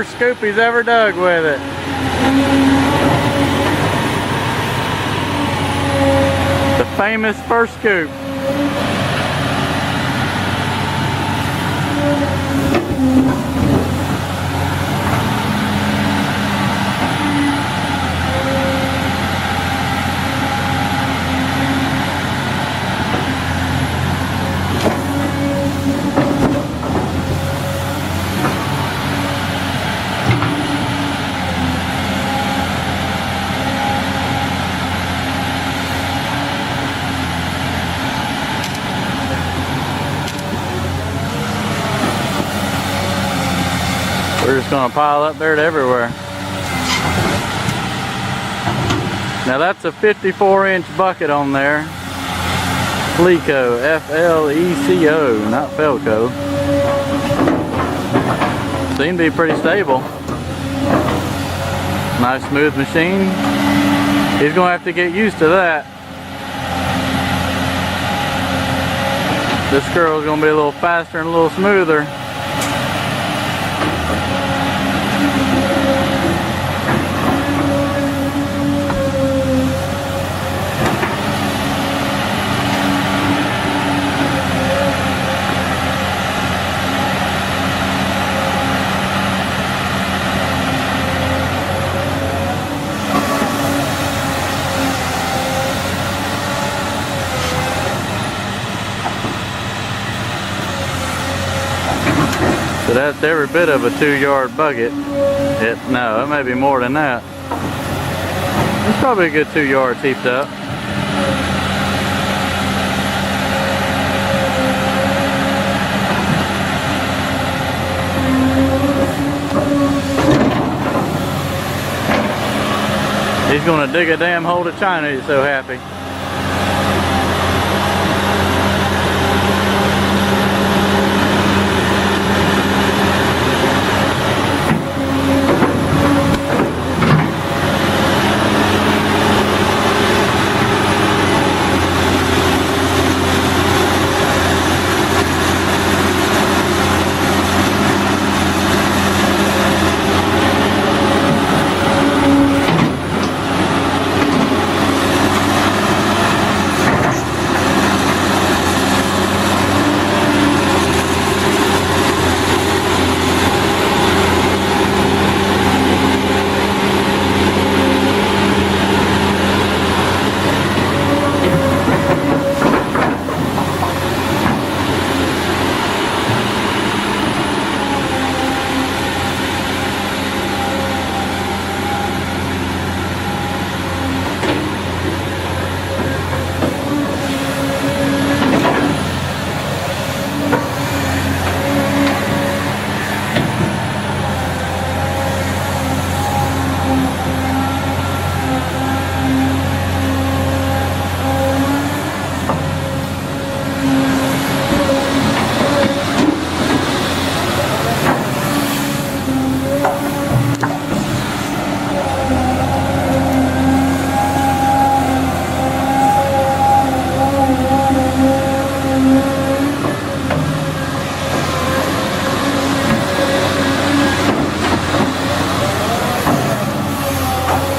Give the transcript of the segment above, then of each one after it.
first scoop he's ever dug with it. The famous first scoop. We're just gonna pile up dirt everywhere. Now that's a 54-inch bucket on there. Fleco, F-L-E-C-O, not Felco. Seem to be pretty stable. Nice smooth machine. He's gonna have to get used to that. This girl's gonna be a little faster and a little smoother. So that's every bit of a 2-yard bucket. No, it may be more than that. It's probably a good 2 yards heaped up. He's gonna dig a damn hole to China, he's so happy.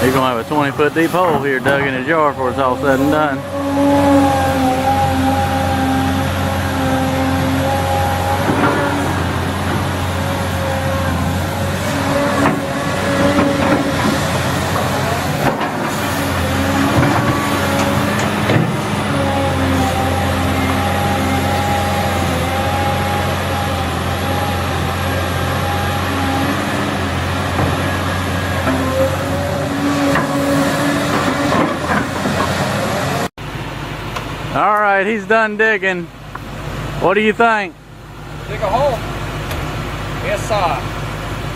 He's gonna have a 20-foot deep hole here dug in his yard before it's all said and done. Alright, he's done digging. What do you think? Dig a hole. Yes,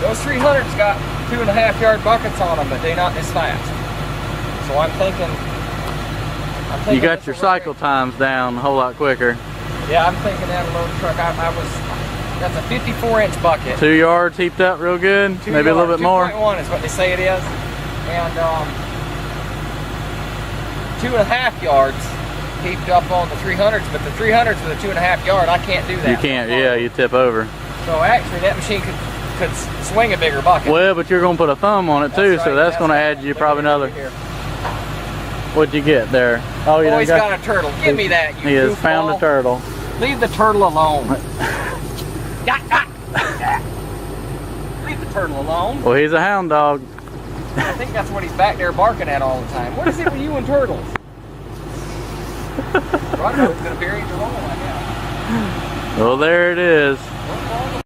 those 300s got 2.5-yard buckets on them, but they're not this fast. So I'm thinking you got your cycle times down a whole lot quicker. Yeah, I'm thinking that load truck. That's a 54-inch bucket. 2 yards heaped up real good. Maybe a little bit more. 2.1 is what they say it is, and 2.5 yards heaped up on the 300s. But the 300s with a 2.5 yard, I can't do that. You can't. Yeah, you tip over. So actually, that machine could swing a bigger bucket. Well, but you're gonna put a thumb on it too, so that's gonna add you probably another. What'd you get there? Oh, you Oh, done he's got a turtle. Give me that, you He has goofball. found a turtle. Leave the turtle alone. Leave the turtle alone. Well, he's a hound dog. I think that's what he's back there barking at all the time. What is it with you and turtles? Rocco's gonna bury the roll, I guess. Well, there it is.